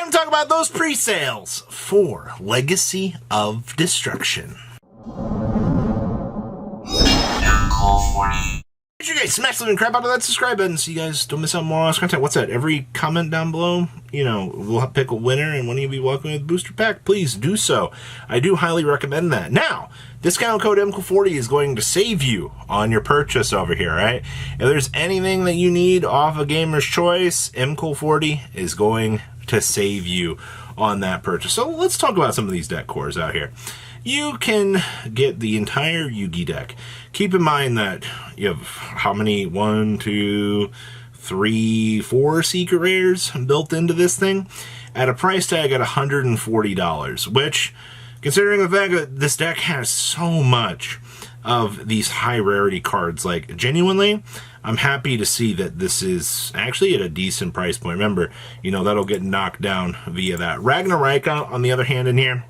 Time to talk about those pre-sales for Legacy of Destruction. Make sure you guys smash the crap out of that subscribe button so you guys don't miss out on more awesome content. What's that? Every comment down below, we'll pick a winner, and when you be welcome with booster pack, please do so. I do highly recommend that. Now, discount code MCO40 is going to save you on your purchase over here, right? If there's anything that you need off a Gamer's Choice, MCO40 is going to save you on that purchase. So let's talk about some of these deck cores out here. You can get the entire Yugi deck. Keep in mind that you have how many? 1, 2, 3, 4 secret rares built into this thing at a price tag at $140, which, considering the fact that this deck has so much of these high rarity cards, like, genuinely, I'm happy to see that this is actually at a decent price point. Remember, that'll get knocked down via that. Ragnarika, on the other hand, in here,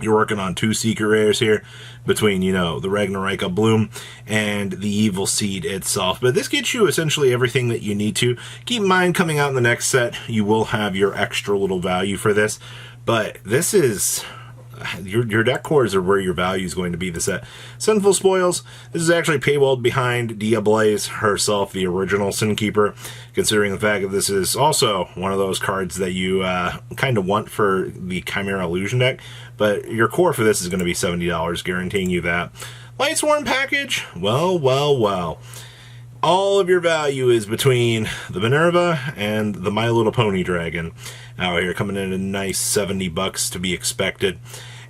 you're working on 2 secret rares here between, the Ragnarika Bloom and the Evil Seed itself. But this gets you essentially everything that you need to. Keep in mind, coming out in the next set, you will have your extra little value for this. But this is... Your deck cores are where your value is going to be this set. Sinful Spoils. This is actually paywalled behind Diablaze herself, the original Sin Keeper, considering the fact that this is also one of those cards that you kind of want for the Chimera Illusion deck. But your core for this is going to be $70, guaranteeing you that. Lightsworn package. Well. All of your value is between the Minerva and the My Little Pony Dragon out here, coming in a nice $70 to be expected.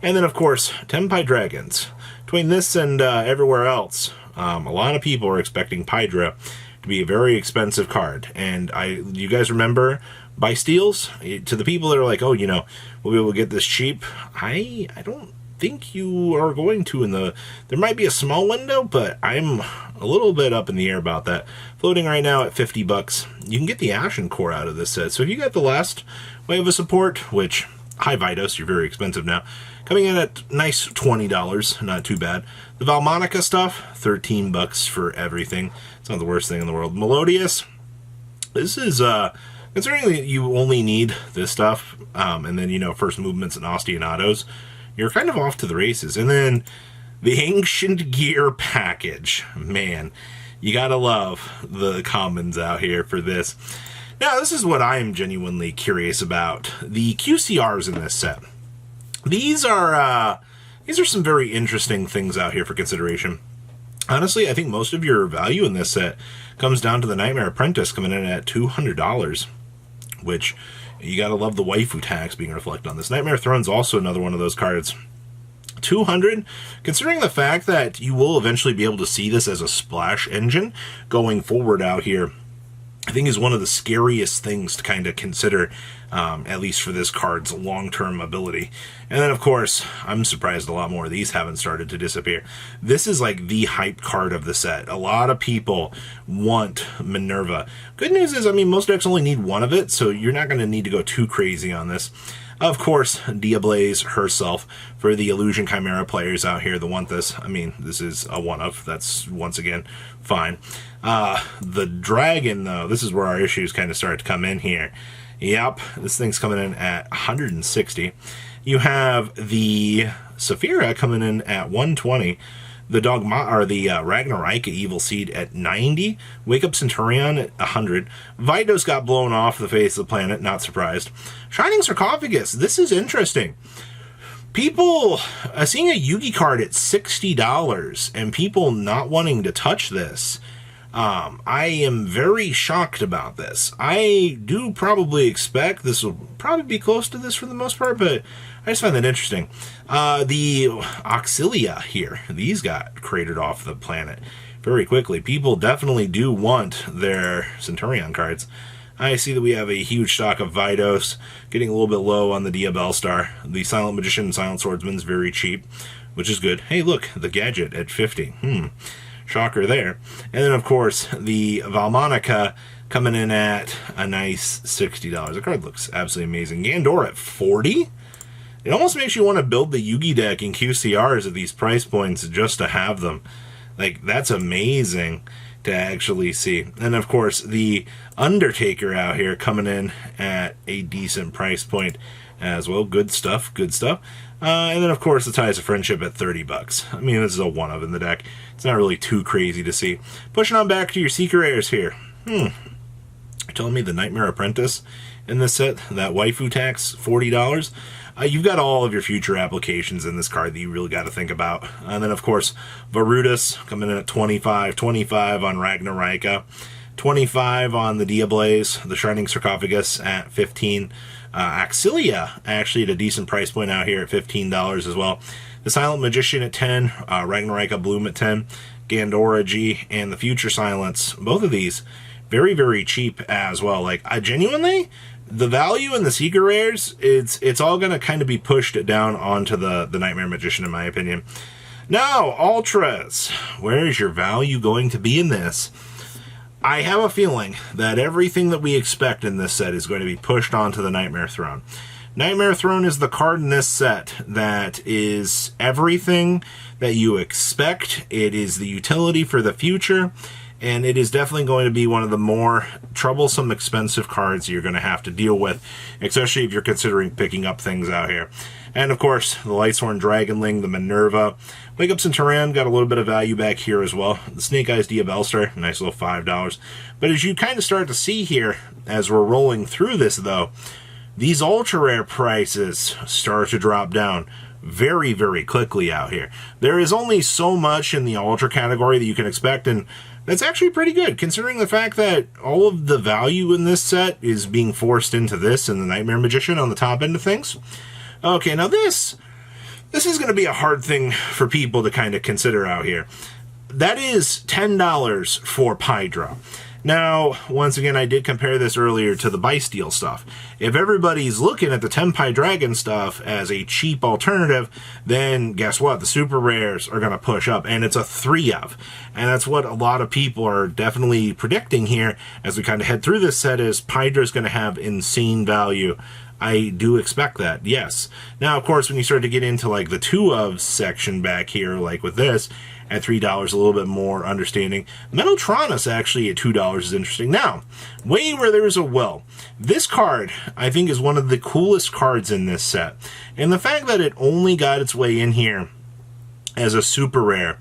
And then, of course, Tenpai Dragons. Between this and everywhere else, a lot of people are expecting Pydra to be a very expensive card. And you guys remember buy steals? To the people that are like, oh, we'll be able to get this cheap, I don't think you are going to. There might be a small window, but I'm a little bit up in the air about that. Floating right now at $50. You can get the Ashen core out of this set. So if you got the last wave of support, which high Vidos, you're very expensive now, coming in at nice $20, not too bad. The Valmonica stuff, $13 for everything. It's not the worst thing in the world. Melodious, this is considering that you only need this stuff, and then first movements and Ostinatos, you're kind of off to the races. And then the Ancient Gear package. Man, you gotta love the commons out here for this. Now, this is what I am genuinely curious about. The QCRs in this set. These are some very interesting things out here for consideration. Honestly, I think most of your value in this set comes down to the Nightmare Apprentice coming in at $200, which... you gotta love the waifu tax being reflected on this. Nightmare Throne's also another one of those cards. $200, considering the fact that you will eventually be able to see this as a splash engine going forward out here, I think is one of the scariest things to kind of consider, at least for this card's long-term ability. And then, of course, I'm surprised a lot more of these haven't started to disappear. This is like the hype card of the set. A lot of people want Minerva. Good news is, most decks only need one of it, so you're not going to need to go too crazy on this. Of course, Diablaze herself for the Illusion Chimera players out here that want this. This is a one-of. That's, once again, fine. The Dragon, though, this is where our issues kind of start to come in here. Yep, this thing's coming in at $160. You have the Saphira coming in at $120. The Ragnarika Evil Seed at $90. Wake Up Centurion at $100. Vidos got blown off the face of the planet, not surprised. Shining Sarcophagus, this is interesting. People, seeing a Yugi card at $60 and people not wanting to touch this, I am very shocked about this. I do probably expect this will probably be close to this for the most part, but I just find that interesting. The Auxilia here, these got cratered off the planet very quickly. People definitely do want their Centurion cards. I see that we have a huge stock of Vidos, getting a little bit low on the Diabell Star. The Silent Magician and Silent Swordsman's very cheap, which is good. Hey, look, the Gadget at $50. Shocker there. And then, of course, the Valmonica coming in at a nice $60. The card looks absolutely amazing. Gandor at $40? It almost makes you want to build the Yugi deck in QCRs at these price points just to have them. Like, that's amazing. to actually see. And of course, the Undertaker out here coming in at a decent price point as well. Good stuff, good stuff. And then of course the Ties of Friendship at $30. I mean, this is a one of in the deck. It's not really too crazy to see. Pushing on back to your QCRs here. You're telling me the Nightmare Apprentice in this set, that waifu tax, $40. You've got all of your future applications in this card that you really got to think about. And then, of course, Varutus coming in at 25, 25 on Ragnarika, 25 on the Diablaze, the Shining Sarcophagus at 15, Axilia actually at a decent price point out here at $15 as well. The Silent Magician at 10, Ragnarika Bloom at 10, Gandora G, and the Future Silence. Both of these very, very cheap as well. Like, genuinely, the value in the Secret Rares, it's all going to kind of be pushed down onto the Nightmare Magician, in my opinion. Now, Ultras, where is your value going to be in this? I have a feeling that everything that we expect in this set is going to be pushed onto the Nightmare Throne. Nightmare Throne is the card in this set that is everything that you expect. It is the utility for the future, and it is definitely going to be one of the more troublesome, expensive cards you're going to have to deal with, especially if you're considering picking up things out here. And of course, the Lightsworn Dragonling, the Minerva. Wake Up Centurion got a little bit of value back here as well. The Snake Eyes Diabellstar, nice little $5. But as you kind of start to see here, as we're rolling through this though, these ultra rare prices start to drop down very, very quickly out here. There is only so much in the ultra category that you can expect, and that's actually pretty good, considering the fact that all of the value in this set is being forced into this and the Nightmare Magician on the top end of things. Okay, now this is going to be a hard thing for people to kind of consider out here. That is $10 for Pydra. Now, once again, I did compare this earlier to the Bysteel stuff. If everybody's looking at the Tenpai Dragon stuff as a cheap alternative, then guess what? The super rares are going to push up, and it's a 3 of. And that's what a lot of people are definitely predicting here as we kind of head through this set, is Pydra's going to have insane value. I do expect that, yes. Now, of course, when you start to get into like the 2 of section back here, like with this, at $3, a little bit more understanding. Metaltronus actually at $2 is interesting. Now, way where there's a will. This card, I think, is one of the coolest cards in this set. And the fact that it only got its way in here as a super rare,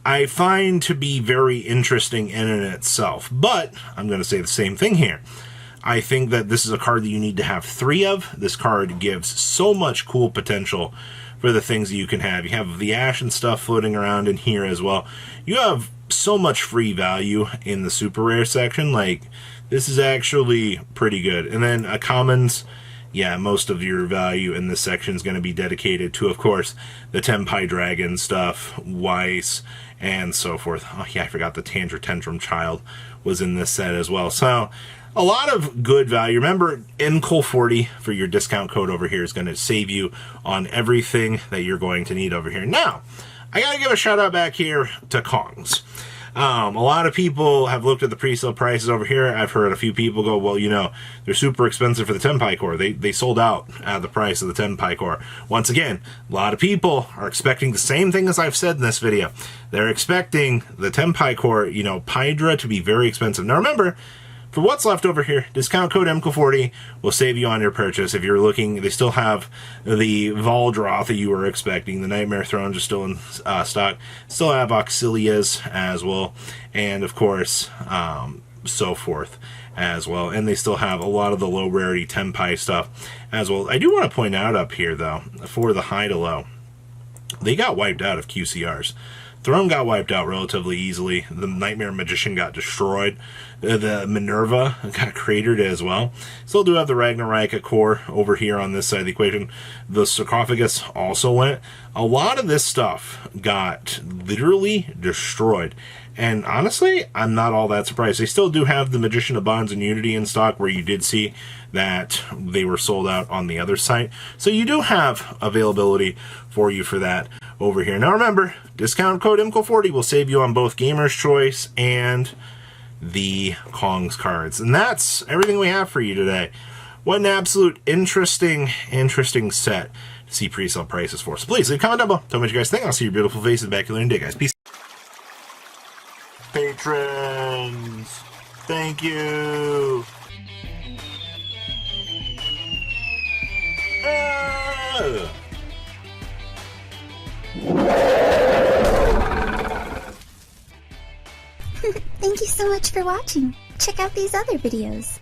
I find to be very interesting in and itself. But I'm going to say the same thing here. I think that this is a card that you need to have 3 of. This card gives so much cool potential for the things that you can have. You have the Ash and stuff floating around in here as well. You have so much free value in the super rare section. Like, this is actually pretty good. And then a commons, yeah, most of your value in this section is going to be dedicated to, of course, the Tenpai Dragon stuff, Weiss, and so forth. Oh yeah, I forgot the Tantrum Child was in this set as well. So a lot of good value. Remember, NCOL40 for your discount code over here is going to save you on everything that you're going to need over here. Now, I got to give a shout out back here to Kongs. A lot of people have looked at the pre-sale prices over here. I've heard a few people go, well, you know, they're super expensive for the Tenpai Core. They sold out at the price of the Tenpai Core. Once again, a lot of people are expecting the same thing as I've said in this video. They're expecting the Tenpai Core, you know, Pydra to be very expensive. Now remember, for what's left over here, discount code MCO40 will save you on your purchase. If you're looking, they still have the Valdroth that you were expecting. The Nightmare Thrones are still in stock. Still have Auxilias as well. And, of course, so forth as well. And they still have a lot of the low rarity Tenpai stuff as well. I do want to point out up here, though, for the high to low, they got wiped out of QCRs. Throne got wiped out relatively easily. The Nightmare Magician got destroyed. The Minerva got cratered as well. Still do have the Ragnarika core over here on this side of the equation. The Sarcophagus also went. A lot of this stuff got literally destroyed. And honestly, I'm not all that surprised. They still do have the Magician of Bonds and Unity in stock, where you did see that they were sold out on the other site. So you do have availability for you for that over here. Now remember, discount code MCO40 will save you on both Gamer's Choice and the Kongs cards. And that's everything we have for you today. What an absolute interesting set to see pre-sale prices for. So please leave a comment down below. Tell me what you guys think. I'll see your beautiful faces back here in a day, guys. Peace. patrons. Thank you. Thank you so much for watching. Check out these other videos.